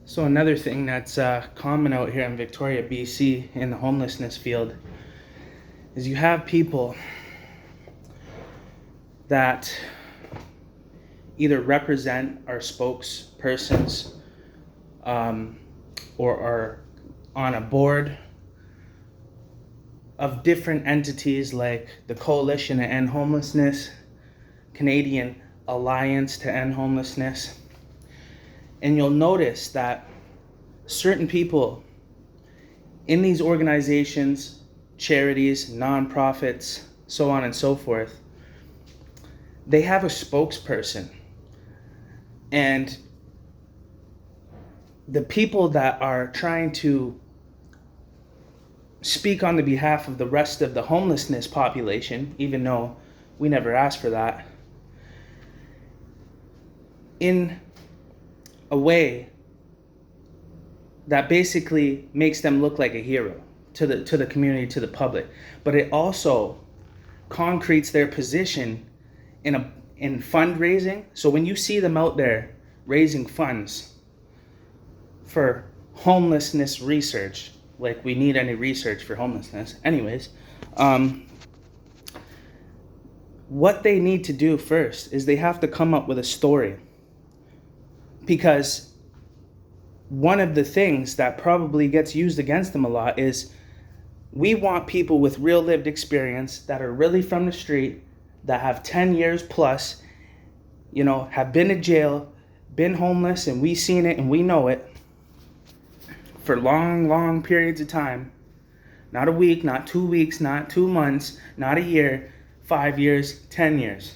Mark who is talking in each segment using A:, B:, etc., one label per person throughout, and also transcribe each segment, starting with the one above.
A: So another thing that's common out here in Victoria, BC, in the homelessness field, is you have people that either represent our spokespersons or are on a board of different entities like the Coalition to End Homelessness, Canadian Alliance to End Homelessness. And you'll notice that certain people in these organizations, charities, nonprofits, so on and so forth, they have a spokesperson. And the people that are trying to speak on the behalf of the rest of the homelessness population, even though we never asked for that, in a way that basically makes them look like a hero to the community, to the public, but it also concretes their position in fundraising. So when you see them out there raising funds for homelessness research, like we need any research for homelessness, anyways, what they need to do first is they have to come up with a story. Because one of the things that probably gets used against them a lot is we want people with real lived experience that are really from the street, that have 10 years plus, have been to jail, been homeless, and we've seen it and we know it for long, long periods of time. Not a week, not 2 weeks, not 2 months, not a year, 5 years, 10 years.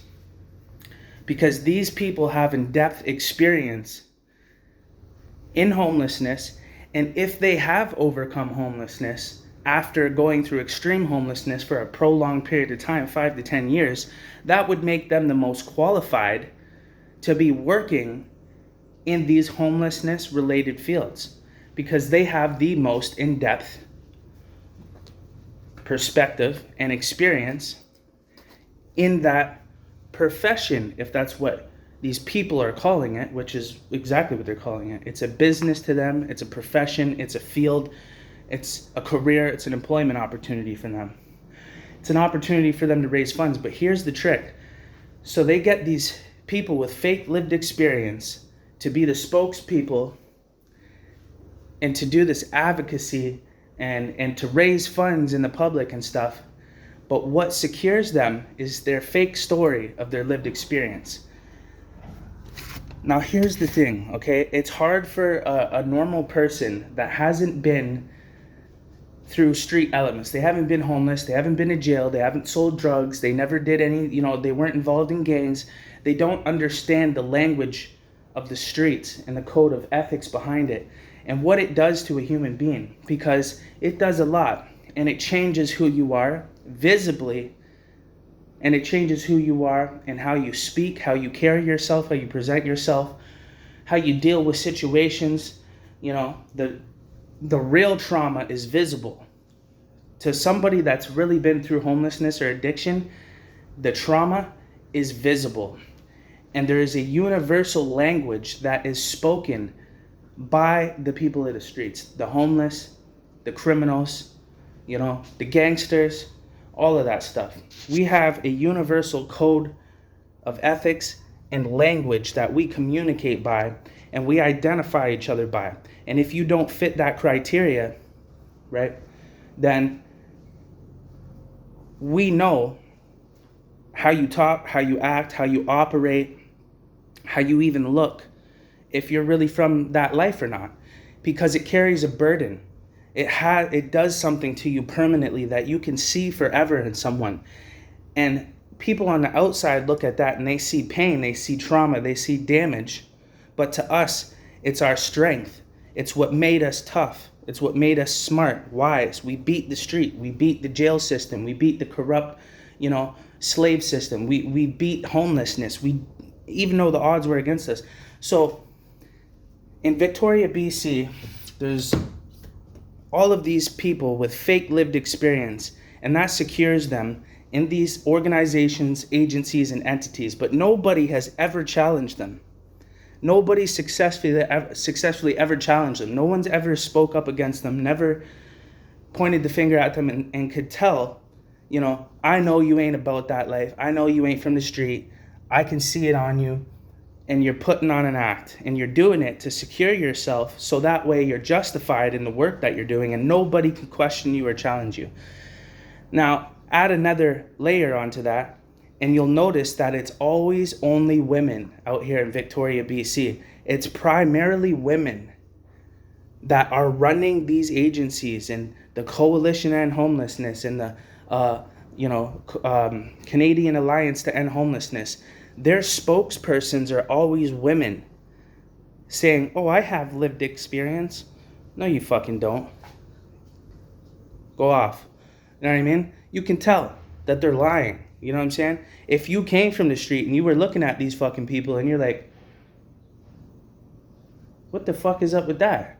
A: Because these people have in-depth experience in homelessness, and if they have overcome homelessness after going through extreme homelessness for a prolonged period of time, 5 to 10 years, that would make them the most qualified to be working in these homelessness related fields, because they have the most in-depth perspective and experience in that profession, if that's what these people are calling it, which is exactly what they're calling it. It's a business to them, it's a profession, it's a field, it's a career, it's an employment opportunity for them. It's an opportunity for them to raise funds. But here's the trick. So they get these people with fake lived experience to be the spokespeople and to do this advocacy and to raise funds in the public and stuff. But what secures them is their fake story of their lived experience. Now here's the thing, okay? It's hard for a normal person that hasn't been through street elements. They haven't been homeless, they haven't been to jail, they haven't sold drugs, they never did any, they weren't involved in gangs. They don't understand the language of the streets and the code of ethics behind it and what it does to a human being, because it does a lot, and it changes who you are visibly, and it changes who you are and how you speak, how you carry yourself, how you present yourself, how you deal with situations. The real trauma is visible. To somebody that's really been through homelessness or addiction, the trauma is visible. And there is a universal language that is spoken by the people of the streets, the homeless, the criminals, the gangsters, all of that stuff. We have a universal code of ethics and language that we communicate by and we identify each other by. And if you don't fit that criteria, right, then we know how you talk, how you act, how you operate, how you even look, if you're really from that life or not, because it carries a burden. It does something to you permanently that you can see forever in someone. And people on the outside look at that and they see pain, they see trauma, they see damage. But to us, it's our strength. It's what made us tough. It's what made us smart, wise. We beat the street. We beat the jail system. We beat the corrupt, slave system. We beat homelessness. Even though the odds were against us. So in Victoria, BC, there's all of these people with fake lived experience, and that secures them in these organizations, agencies, and entities, but nobody has ever challenged them. Nobody successfully ever challenged them. No one's ever spoke up against them, never pointed the finger at them and could tell, I know you ain't about that life. I know you ain't from the street. I can see it on you. And you're putting on an act, and you're doing it to secure yourself so that way you're justified in the work that you're doing and nobody can question you or challenge you. Now, add another layer onto that, and you'll notice that it's always only women out here in Victoria, BC. It's primarily women that are running these agencies, and the Coalition to End Homelessness and the Canadian Alliance to End Homelessness. Their spokespersons are always women saying, oh, I have lived experience. No, you fucking don't. Go off. You know what I mean? You can tell that they're lying. You know what I'm saying? If you came from the street and you were looking at these fucking people and you're like, what the fuck is up with that?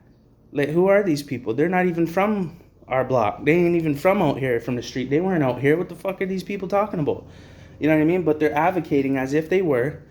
A: Like, who are these people? They're not even from our block. They ain't even from out here from the street. They weren't out here. What the fuck are these people talking about? You know what I mean? But they're advocating as if they were,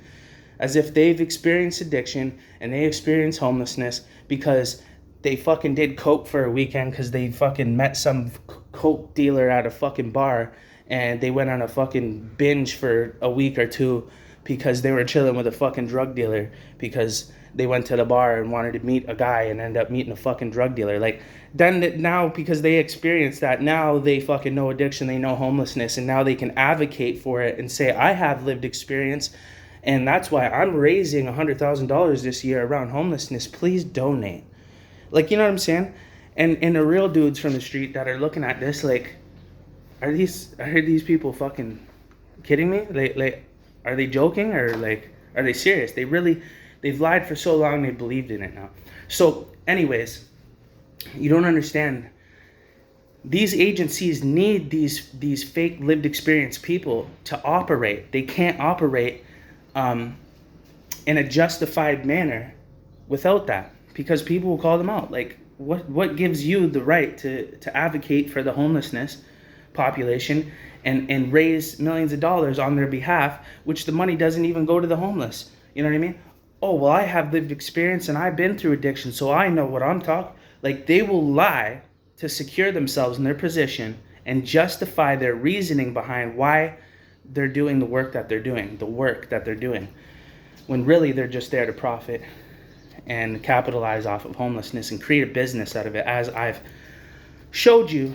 A: as if they've experienced addiction and they experienced homelessness because they fucking did coke for a weekend because they fucking met some coke dealer at a fucking bar and they went on a fucking binge for a week or two because they were chilling with a fucking drug dealer because they went to the bar and wanted to meet a guy and end up meeting a fucking drug dealer. Like, then now because they experienced that, now they fucking know addiction, they know homelessness, and now they can advocate for it and say, I have lived experience, and that's why I'm raising $100,000 this year around homelessness. Please donate. Like, you know what I'm saying? And the real dudes from the street that are looking at this, like, are these people fucking kidding me? Like, are they joking or like, are they serious? They've lied for so long, they believed in it now. So, anyways, you don't understand. These agencies need these fake lived experience people to operate. They can't operate in a justified manner without that, because people will call them out. Like, what gives you the right to advocate for the homelessness population and raise millions of dollars on their behalf, which the money doesn't even go to the homeless? You know what I mean? Oh, well, I have lived experience and I've been through addiction, so I know what I'm talking. Like, they will lie to secure themselves in their position and justify their reasoning behind why they're doing the work that they're doing, when really they're just there to profit and capitalize off of homelessness and create a business out of it, as I've showed you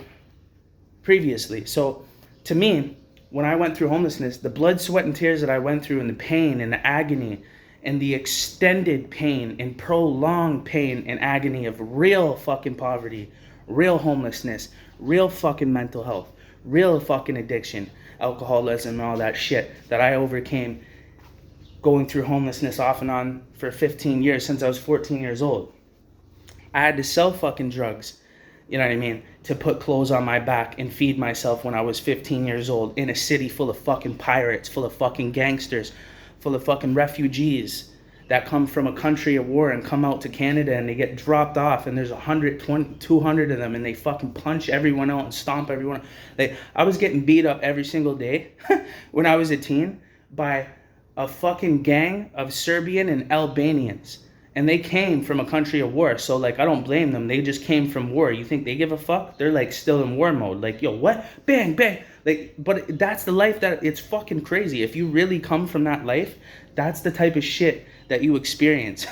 A: previously. So to me, when I went through homelessness, the blood, sweat, and tears that I went through, and the pain and the agony and the extended pain and prolonged pain and agony of real fucking poverty, real homelessness, real fucking mental health, real fucking addiction, alcoholism, and all that shit that I overcame going through homelessness off and on for 15 years, since I was 14 years old. I had to sell fucking drugs, you know what I mean, to put clothes on my back and feed myself when I was 15 years old in a city full of fucking pirates, full of fucking gangsters, full of fucking refugees that come from a country of war and come out to Canada and they get dropped off, and there's 100, 200 of them, and they fucking punch everyone out and stomp everyone. Like, I was getting beat up every single day when I was a teen by a fucking gang of Serbian and Albanians. And they came from a country of war, so like, I don't blame them. They just came from war. You think they give a fuck? They're like still in war mode. Like, yo, what? Bang, bang. Like, but that's the life that, it's fucking crazy. If you really come from that life, that's the type of shit that you experience.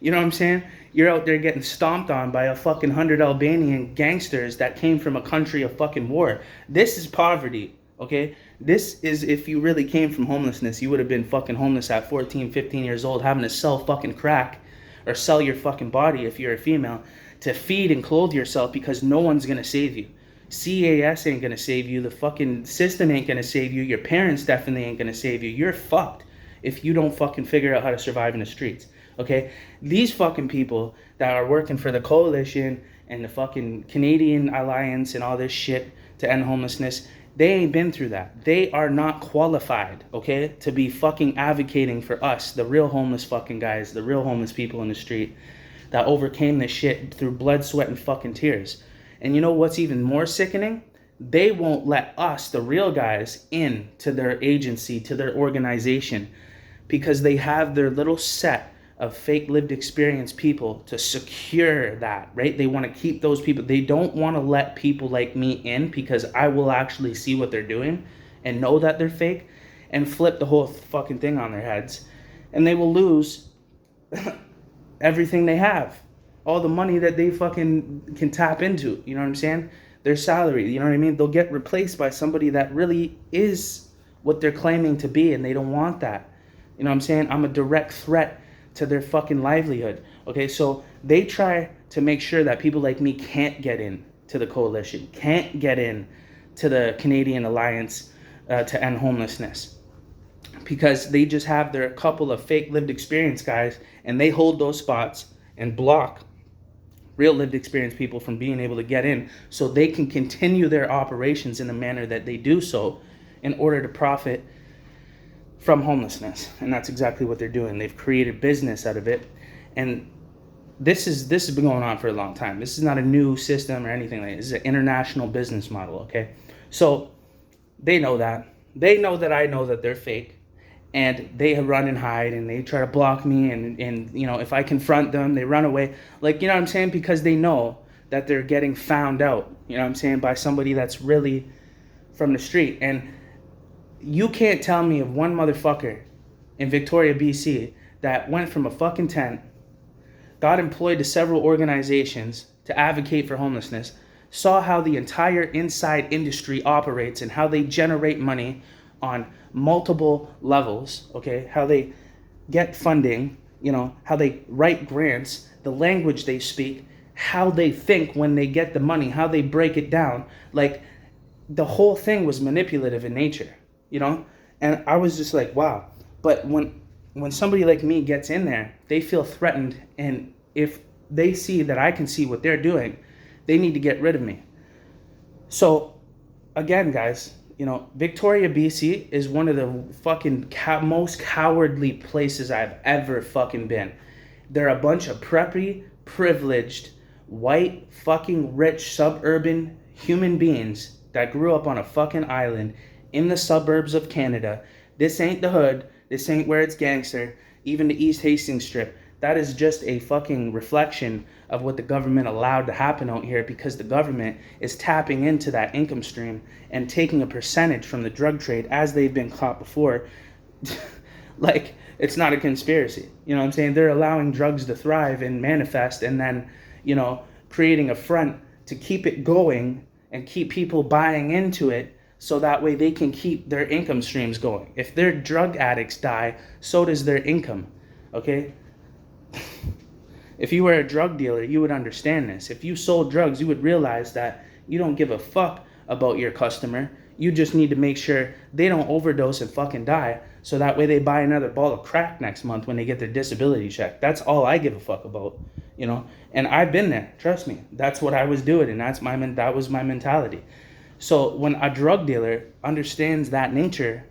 A: You know what I'm saying? You're out there getting stomped on by a fucking 100 Albanian gangsters that came from a country of fucking war. This is poverty, okay? This is, if you really came from homelessness, you would have been fucking homeless at 14, 15 years old, having to sell fucking crack or sell your fucking body if you're a female to feed and clothe yourself, because no one's gonna save you. CAS ain't gonna save you. The fucking system ain't gonna save you. Your parents definitely ain't gonna save you. You're fucked if you don't fucking figure out how to survive in the streets, okay? These fucking people that are working for the Coalition and the fucking Canadian Alliance and all this shit to end homelessness, they ain't been through that. They are not qualified, okay, to be fucking advocating for us, the real homeless fucking guys, the real homeless people in the street that overcame this shit through blood, sweat, and fucking tears. And you know what's even more sickening? They won't let us, the real guys, in to their agency, to their organization, because they have their little set of fake lived experience people to secure that, right? They want to keep those people. They don't want to let people like me in because I will actually see what they're doing and know that they're fake and flip the whole fucking thing on their heads. And they will lose everything they have. All the money that they fucking can tap into, you know what I'm saying? Their salary, you know what I mean? They'll get replaced by somebody that really is what they're claiming to be, and they don't want that. You know what I'm saying? I'm a direct threat to their fucking livelihood. Okay, so they try to make sure that people like me can't get in to the coalition, can't get in to the Canadian Alliance to End Homelessness, because they just have their couple of fake lived experience guys, and they hold those spots and block real lived experience people from being able to get in, so they can continue their operations in the manner that they do so in order to profit from homelessness. And that's exactly what they're doing. They've created business out of it. And this has been going on for a long time. This is not a new system or anything like that. This is an international business model, okay? So they know that. They know that I know that they're fake. And they run and hide, and they try to block me, and you know, if I confront them, they run away. Like, you know what I'm saying? Because they know that they're getting found out, you know what I'm saying, by somebody that's really from the street. And you can't tell me of one motherfucker in Victoria, BC, that went from a fucking tent, got employed to several organizations to advocate for homelessness, saw how the entire inside industry operates and how they generate money on multiple levels, okay, how they get funding, you know, how they write grants, the language they speak, how they think when they get the money, how they break it down. Like, the whole thing was manipulative in nature, you know? And I was just like, wow. But when somebody like me gets in there, they feel threatened, and if they see that I can see what they're doing, they need to get rid of me. So again, guys, you know, Victoria, BC is one of the fucking most cowardly places I've ever fucking been. They're a bunch of preppy, privileged, white, fucking rich, suburban human beings that grew up on a fucking island in the suburbs of Canada. This ain't the hood. This ain't where it's gangster. Even the East Hastings Strip. That is just a fucking reflection of what the government allowed to happen out here, because the government is tapping into that income stream and taking a percentage from the drug trade as they've been caught before. Like, it's not a conspiracy. You know what I'm saying? They're allowing drugs to thrive and manifest, and then, you know, creating a front to keep it going and keep people buying into it, so that way they can keep their income streams going. If their drug addicts die, so does their income, okay? If you were a drug dealer, you would understand this. If you sold drugs, you would realize that you don't give a fuck about your customer. You just need to make sure they don't overdose and fucking die, so that way they buy another ball of crack next month when they get their disability check. That's all I give a fuck about, you know? And I've been there, trust me. That's what I was doing, and that was my mentality. So when a drug dealer understands that nature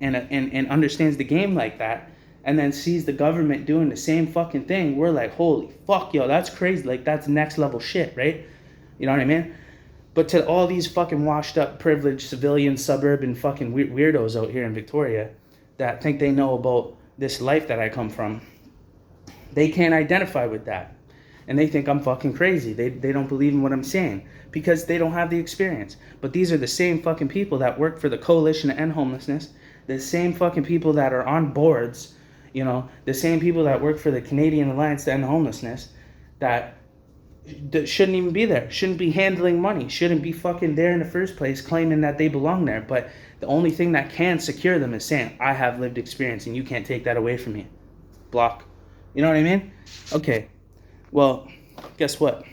A: and understands the game like that, and then sees the government doing the same fucking thing, we're like, holy fuck, yo, that's crazy. Like, that's next level shit, right? You know what I mean? But to all these fucking washed up, privileged, civilian, suburban fucking weirdos out here in Victoria that think they know about this life that I come from, they can't identify with that. And they think I'm fucking crazy. They don't believe in what I'm saying because they don't have the experience. But these are the same fucking people that work for the Coalition to End Homelessness, the same fucking people that are on boards, you know, the same people that work for the Canadian Alliance to End Homelessness that shouldn't even be there, shouldn't be handling money, shouldn't be fucking there in the first place, claiming that they belong there. But the only thing that can secure them is saying, I have lived experience and you can't take that away from me. Block. You know what I mean? Okay. Well, guess what?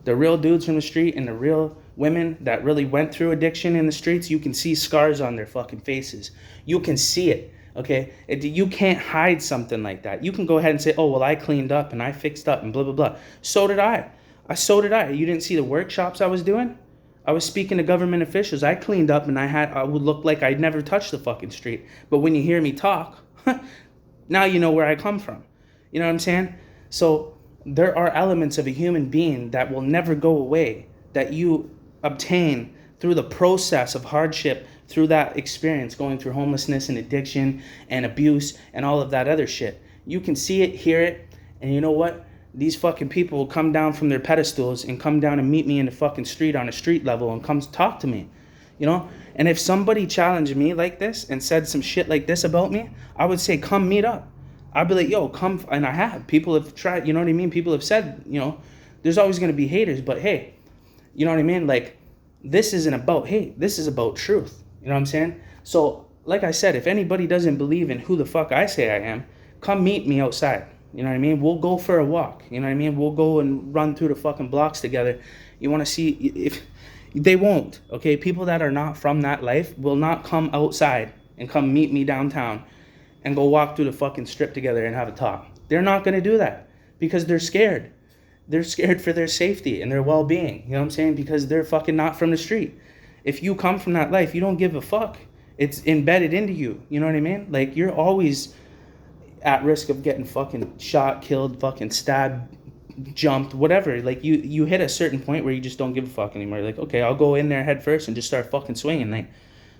A: The real dudes from the street and the real women that really went through addiction in the streets, you can see scars on their fucking faces. You can see it. Okay, you can't hide something like that. You can go ahead and say, oh, well, I cleaned up and I fixed up and blah, blah, blah. So did I. So did I. You didn't see the workshops I was doing? I was speaking to government officials. I cleaned up and I would look like I'd never touched the fucking street. But when you hear me talk, now you know where I come from. You know what I'm saying? So there are elements of a human being that will never go away, that you obtain through the process of hardship, through that experience, going through homelessness and addiction and abuse and all of that other shit. You can see it, hear it, and you know what? These fucking people will come down from their pedestals and come down and meet me in the fucking street on a street level and come talk to me, you know? And if somebody challenged me like this and said some shit like this about me, I would say, come meet up. I'd be like, yo, come. And I have. People have tried, you know what I mean? People have said, you know, there's always going to be haters, but hey, you know what I mean? Like, this isn't about hate. This is about truth. You know what I'm saying? So, like I said, if anybody doesn't believe in who the fuck I say I am, come meet me outside. You know what I mean? We'll go for a walk. You know what I mean? We'll go and run through the fucking blocks together. You want to see if they won't, okay? People that are not from that life will not come outside and come meet me downtown and go walk through the fucking strip together and have a talk. They're not going to do that because they're scared. They're scared for their safety and their well-being. You know what I'm saying? Because they're fucking not from the street. If you come from that life, you don't give a fuck. It's embedded into you. You know what I mean? Like, you're always at risk of getting fucking shot, killed, fucking stabbed, jumped, whatever. Like, you hit a certain point where you just don't give a fuck anymore. You're like, okay, I'll go in there head first and just start fucking swinging. Like,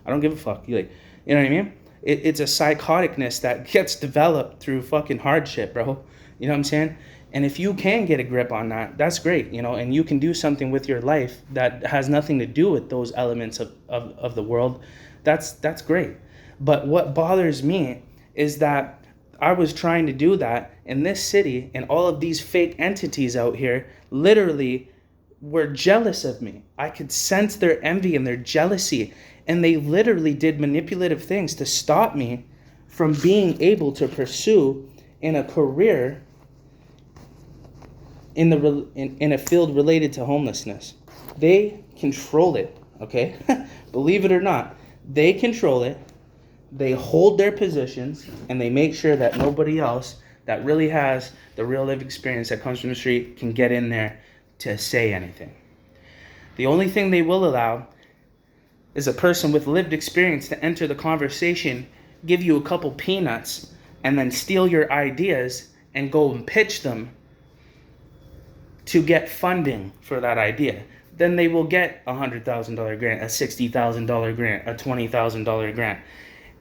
A: I don't give a fuck. You know what I mean? It's a psychoticness that gets developed through fucking hardship, bro. You know what I'm saying? And if you can get a grip on that, that's great, you know, and you can do something with your life that has nothing to do with those elements of the world, that's great. But what bothers me is that I was trying to do that in this city, and all of these fake entities out here literally were jealous of me. I could sense their envy and their jealousy, and they literally did manipulative things to stop me from being able to pursue in a career in a field related to homelessness. They control it, okay? Believe it or not, they control it. They hold their positions, and they make sure that nobody else that really has the real lived experience that comes from the street can get in there to say anything. The only thing they will allow is a person with lived experience to enter the conversation, give you a couple peanuts, and then steal your ideas and go and pitch them to get funding for that idea. Then they will get a $100,000 grant, a $60,000 grant, a $20,000 grant.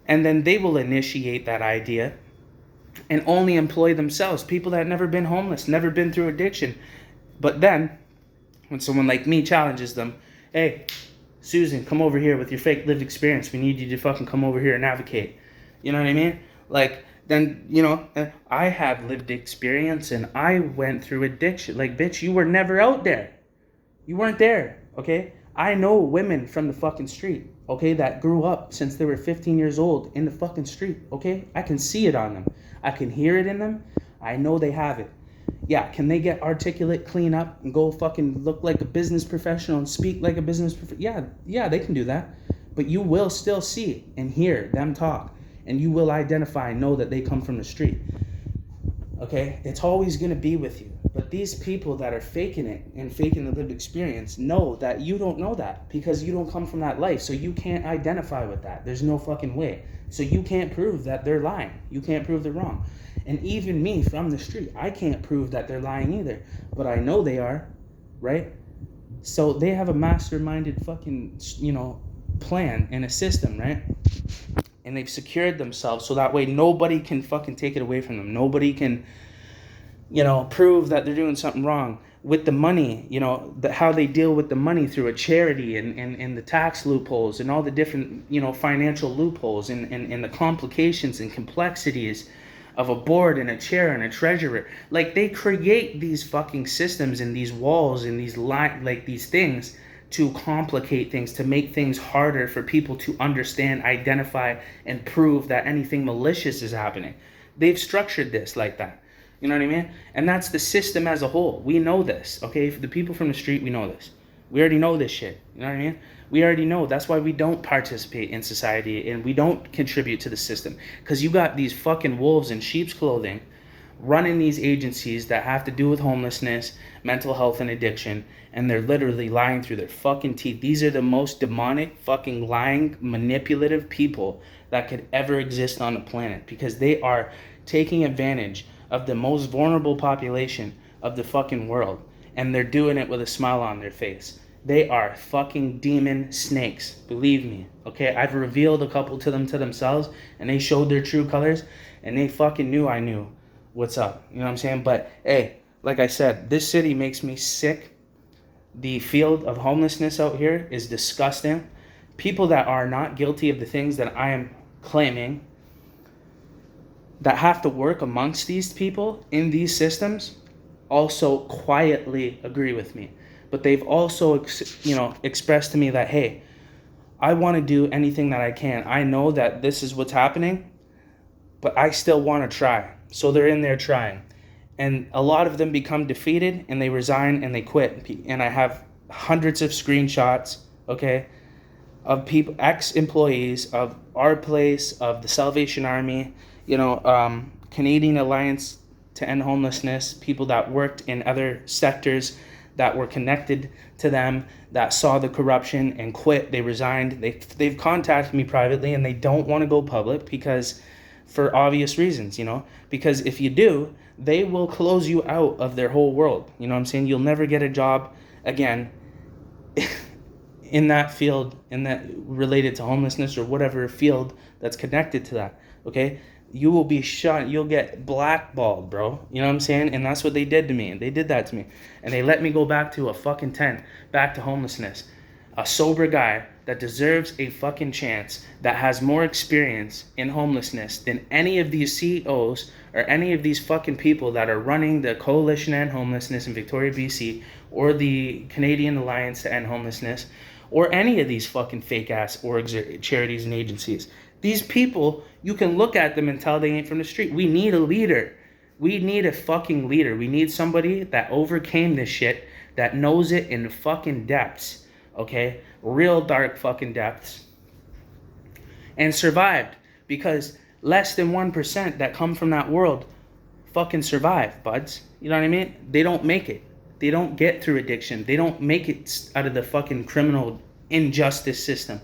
A: And then they will initiate that idea and only employ themselves, people that have never been homeless, never been through addiction. But then, when someone like me challenges them, hey, Susan, come over here with your fake lived experience. We need you to fucking come over here and advocate. You know what I mean? Like, then, you know, I have lived experience and I went through addiction. Like, bitch, you were never out there. You weren't there, okay? I know women from the fucking street, okay, that grew up since they were 15 years old in the fucking street, okay? I can see it on them. I can hear it in them. I know they have it. Yeah, can they get articulate, clean up, and go fucking look like a business professional and speak like a business professional? Yeah, they can do that. But you will still see and hear them talk. And you will identify and know that they come from the street. Okay? It's always going to be with you. But these people that are faking it and faking the lived experience know that you don't know that because you don't come from that life. So you can't identify with that. There's no fucking way. So you can't prove that they're lying. You can't prove they're wrong. And even me from the street, I can't prove that they're lying either. But I know they are, right? So they have a masterminded fucking, you know, plan and a system, right? And they've secured themselves so that way nobody can fucking take it away from them. Nobody can, you know, prove that they're doing something wrong. With the money, you know, how they deal with the money through a charity and the tax loopholes and all the different, you know, financial loopholes and the complications and complexities of a board and a chair and a treasurer. Like, they create these fucking systems and these walls and these like these things to complicate things, to make things harder for people to understand, identify, and prove that anything malicious is happening. They've structured this like that. You know what I mean? And that's the system as a whole. We know this, okay? For the people from the street, we know this. We already know this shit. You know what I mean? We already know. That's why we don't participate in society and we don't contribute to the system. Because you got these fucking wolves in sheep's clothing running these agencies that have to do with homelessness, mental health, and addiction, and they're literally lying through their fucking teeth. These are the most demonic, fucking lying, manipulative people that could ever exist on the planet because they are taking advantage of the most vulnerable population of the fucking world, and they're doing it with a smile on their face. They are fucking demon snakes, believe me, okay? I've revealed a couple to them to themselves, and they showed their true colors, and they fucking knew I knew. what's up. You know what I'm saying? But hey, like I said, this city makes me sick. The field of homelessness out here is disgusting. People that are not guilty of the things that I am claiming, that have to work amongst these people in these systems, also quietly agree with me. But they've also, expressed to me that, hey, I want to do anything that I can. I know that this is what's happening, but I still want to try. So they're in there trying. And a lot of them become defeated and they resign and they quit. And I have hundreds of screenshots, okay, of people, ex-employees of our place, of the Salvation Army, Canadian Alliance to End Homelessness, people that worked in other sectors that were connected to them, that saw the corruption and quit. They resigned. They've contacted me privately and they don't want to go public because, for obvious reasons, because if you do, they will close you out of their whole world. You know what I'm saying? You'll never get a job again in that field, in that related to homelessness or whatever field that's connected to that. Okay? You will be shut. You'll get blackballed, bro. You know what I'm saying? And that's what they did to me. They did that to me. And they let me go back to a fucking tent, back to homelessness. A sober guy that deserves a fucking chance, that has more experience in homelessness than any of these CEOs or any of these fucking people that are running the Coalition to End Homelessness in Victoria, BC, or the Canadian Alliance to End Homelessness, or any of these fucking fake-ass charities and agencies. These people, you can look at them and tell they ain't from the street. We need a leader. We need a fucking leader. We need somebody that overcame this shit, that knows it in fucking depths. Okay? Real dark fucking depths. And survived. Because less than 1% that come from that world fucking survive, buds. You know what I mean? They don't make it. They don't get through addiction. They don't make it out of the fucking criminal injustice system.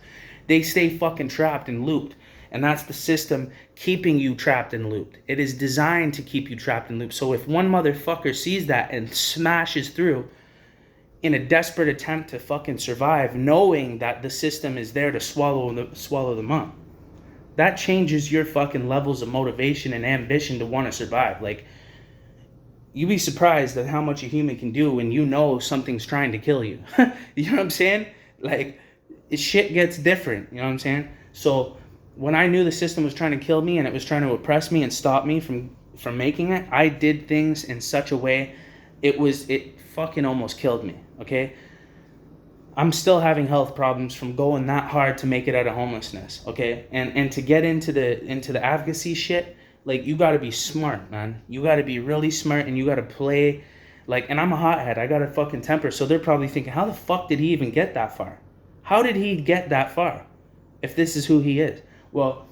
A: They stay fucking trapped and looped. And that's the system keeping you trapped and looped. It is designed to keep you trapped and looped. So if one motherfucker sees that and smashes through in a desperate attempt to fucking survive, knowing that the system is there to swallow them up, that changes your fucking levels of motivation and ambition to want to survive. Like, you'd be surprised at how much a human can do when you know something's trying to kill you. You know what I'm saying? Like, shit gets different. You know what I'm saying? So when I knew the system was trying to kill me and it was trying to oppress me and stop me from making it, I did things in such a way, it fucking almost killed me. Okay? I'm still having health problems from going that hard to make it out of homelessness. Okay? And to get into the advocacy shit, like, you gotta be smart, man. You gotta be really smart and you gotta play, like, and I'm a hothead. I got a fucking temper. So they're probably thinking, how the fuck did he even get that far? How did he get that far if this is who he is? Well,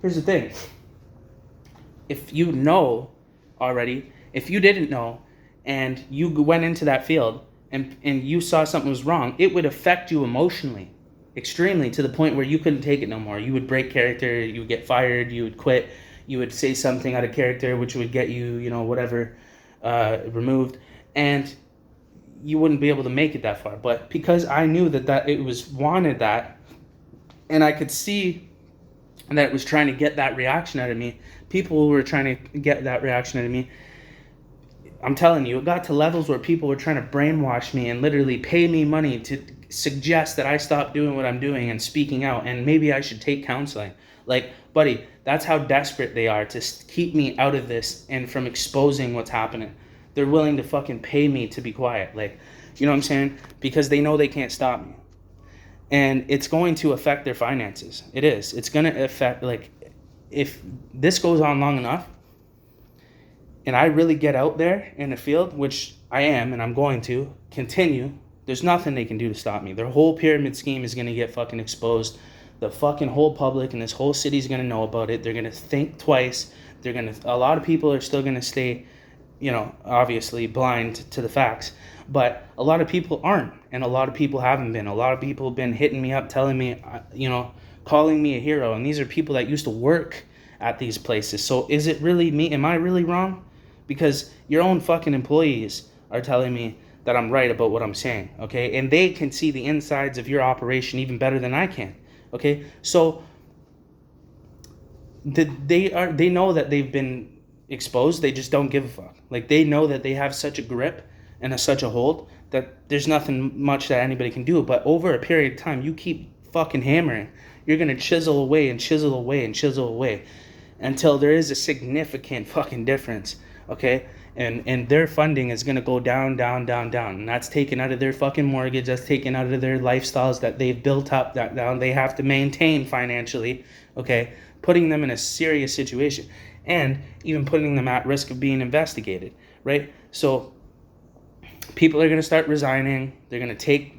A: here's the thing. If you know already, if you didn't know, and you went into that field and you saw something was wrong, it would affect you emotionally, extremely, to the point where you couldn't take it no more. You would break character, you would get fired, you would quit, you would say something out of character, which would get you, removed, and you wouldn't be able to make it that far. But because I knew that it was wanted that, and I could see that it was trying to get that reaction out of me, people were trying to get that reaction out of me, I'm telling you, it got to levels where people were trying to brainwash me and literally pay me money to suggest that I stop doing what I'm doing and speaking out, and maybe I should take counseling. Like, buddy, that's how desperate they are to keep me out of this and from exposing what's happening. They're willing to fucking pay me to be quiet. Like, you know what I'm saying? Because they know they can't stop me. And it's going to affect their finances. It is. It's going to affect, like, if this goes on long enough, and I really get out there in the field, which I am, and I'm going to continue, there's nothing they can do to stop me. Their whole pyramid scheme is going to get fucking exposed. The fucking whole public and this whole city is going to know about it. They're going to think twice. A lot of people are still going to stay, obviously blind to the facts. But a lot of people aren't, and a lot of people haven't been. A lot of people have been hitting me up, telling me, calling me a hero. And these are people that used to work at these places. So is it really me? Am I really wrong? Because your own fucking employees are telling me that I'm right about what I'm saying, okay? And they can see the insides of your operation even better than I can, okay? So they know that they've been exposed, they just don't give a fuck. Like, they know that they have such a grip and such a hold that there's nothing much that anybody can do. But over a period of time, you keep fucking hammering, you're gonna chisel away and chisel away and chisel away until there is a significant fucking difference, okay? And their funding is gonna go down, down, down, down. And that's taken out of their fucking mortgage, that's taken out of their lifestyles that they've built up, that now they have to maintain financially, okay? Putting them in a serious situation and even putting them at risk of being investigated, right? So people are gonna start resigning, they're gonna take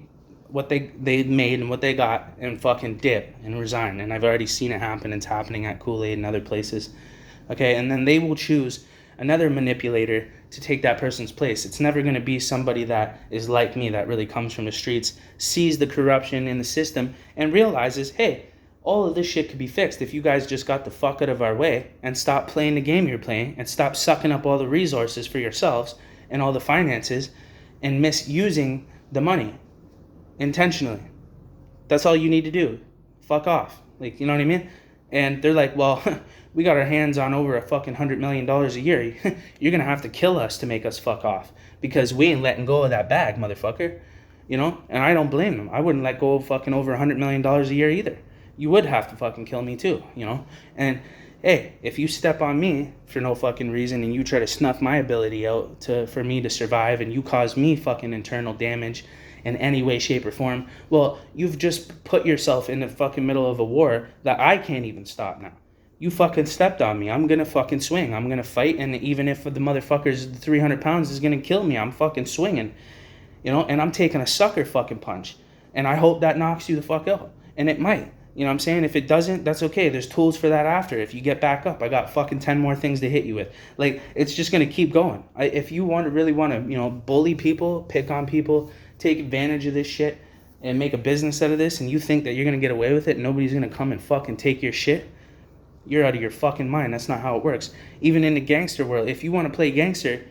A: what they made and what they got and fucking dip and resign. And I've already seen it happen. It's happening at Kool-Aid and other places. Okay, and then they will choose another manipulator to take that person's place. It's never going to be somebody that is like me, that really comes from the streets, sees the corruption in the system, and realizes, hey, all of this shit could be fixed if you guys just got the fuck out of our way and stop playing the game you're playing and stop sucking up all the resources for yourselves and all the finances and misusing the money intentionally. That's all you need to do. Fuck off. Like, you know what I mean? And they're like, well, we got our hands on over a fucking $100 million a year. You're gonna have to kill us to make us fuck off because we ain't letting go of that bag, motherfucker. You know? And I don't blame them. I wouldn't let go of fucking over $100 million a year either. You would have to fucking kill me too, you know? And hey, if you step on me for no fucking reason and you try to snuff my ability out for me to survive and you cause me fucking internal damage in any way, shape, or form, well, you've just put yourself in the fucking middle of a war that I can't even stop now. You fucking stepped on me. I'm gonna fucking swing. I'm gonna fight, and even if the motherfucker's 300 pounds is gonna kill me, I'm fucking swinging. You know, and I'm taking a sucker fucking punch. And I hope that knocks you the fuck out. And it might. You know what I'm saying? If it doesn't, that's okay. There's tools for that after. If you get back up, I got fucking 10 more things to hit you with. Like, it's just gonna keep going. If you really want to, you know, bully people, pick on people, take advantage of this shit and make a business out of this, and you think that you're going to get away with it and nobody's going to come and fucking take your shit, you're out of your fucking mind. That's not how it works. Even in the gangster world, if you want to play gangster,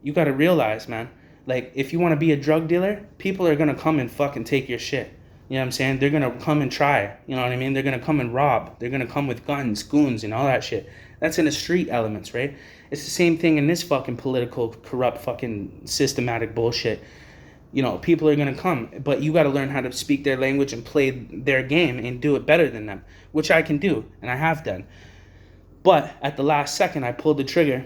A: you got to realize, man, like, if you want to be a drug dealer, people are going to come and fucking take your shit. You know what I'm saying? They're going to come and try. You know what I mean? They're going to come and rob. They're going to come with guns, goons, and all that shit. That's in the street elements, right? It's the same thing in this fucking political, corrupt, fucking systematic bullshit. You know, people are going to come, but you got to learn how to speak their language and play their game and do it better than them, which I can do, and I have done. But at the last second, I pulled the trigger,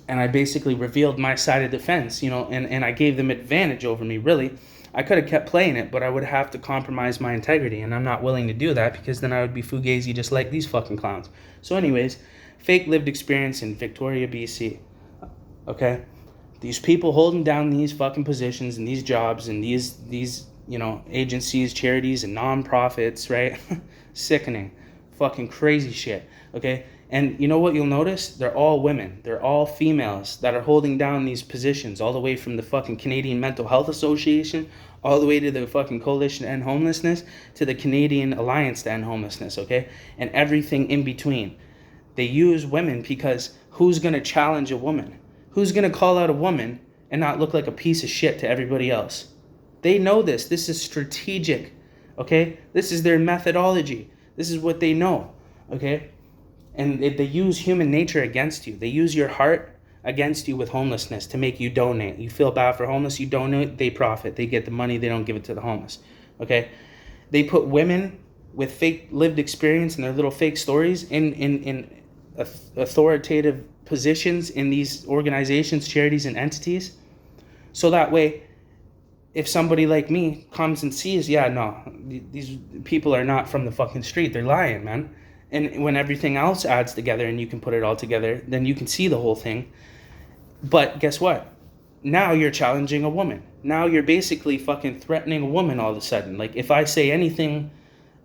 A: and I basically revealed my side of the fence, you know, and I gave them advantage over me, really. I could have kept playing it, but I would have to compromise my integrity, and I'm not willing to do that because then I would be fugazi just like these fucking clowns. So anyways, fake lived experience in Victoria, BC, okay? These people holding down these fucking positions and these jobs and these you know, agencies, charities, and non-profits, right? Sickening. Fucking crazy shit, okay? And you know what you'll notice? They're all women. They're all females that are holding down these positions, all the way from the fucking Canadian Mental Health Association, all the way to the fucking Coalition to End Homelessness, to the Canadian Alliance to End Homelessness, okay? And everything in between. They use women because who's going to challenge a woman? Who's going to call out a woman and not look like a piece of shit to everybody else? They know this. This is strategic, okay? This is their methodology. This is what they know, okay? And they use human nature against you. They use your heart against you with homelessness to make you donate. You feel bad for homeless, you donate, they profit. They get the money, they don't give it to the homeless, okay? They put women with fake lived experience and their little fake stories in authoritative positions in these organizations, charities, and entities. So that way, if somebody like me comes and sees, yeah, no, these people are not from the fucking street, they're lying, man. And when everything else adds together and you can put it all together, then you can see the whole thing. But guess what? Now you're challenging a woman. Now you're basically fucking threatening a woman all of a sudden. Like, if I say anything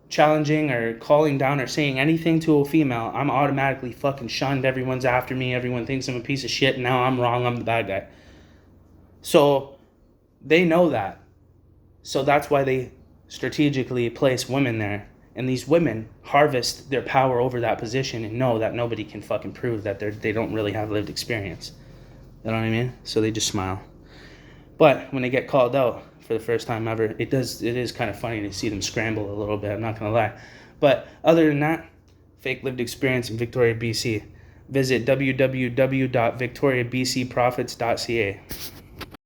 A: challenging or calling down or saying anything to a female, I'm automatically fucking shunned. Everyone's after me. Everyone thinks I'm a piece of shit. And now I'm wrong. I'm the bad guy. So they know that. So that's why they strategically place women there. And these women harvest their power over that position and know that nobody can fucking prove that they don't really have lived experience. You know what I mean? So they just smile. But when they get called out for the first time ever, it is kind of funny to see them scramble a little bit, I'm not going to lie. But other than that, fake lived experience in Victoria, BC. visit www.victoriabcprofits.ca.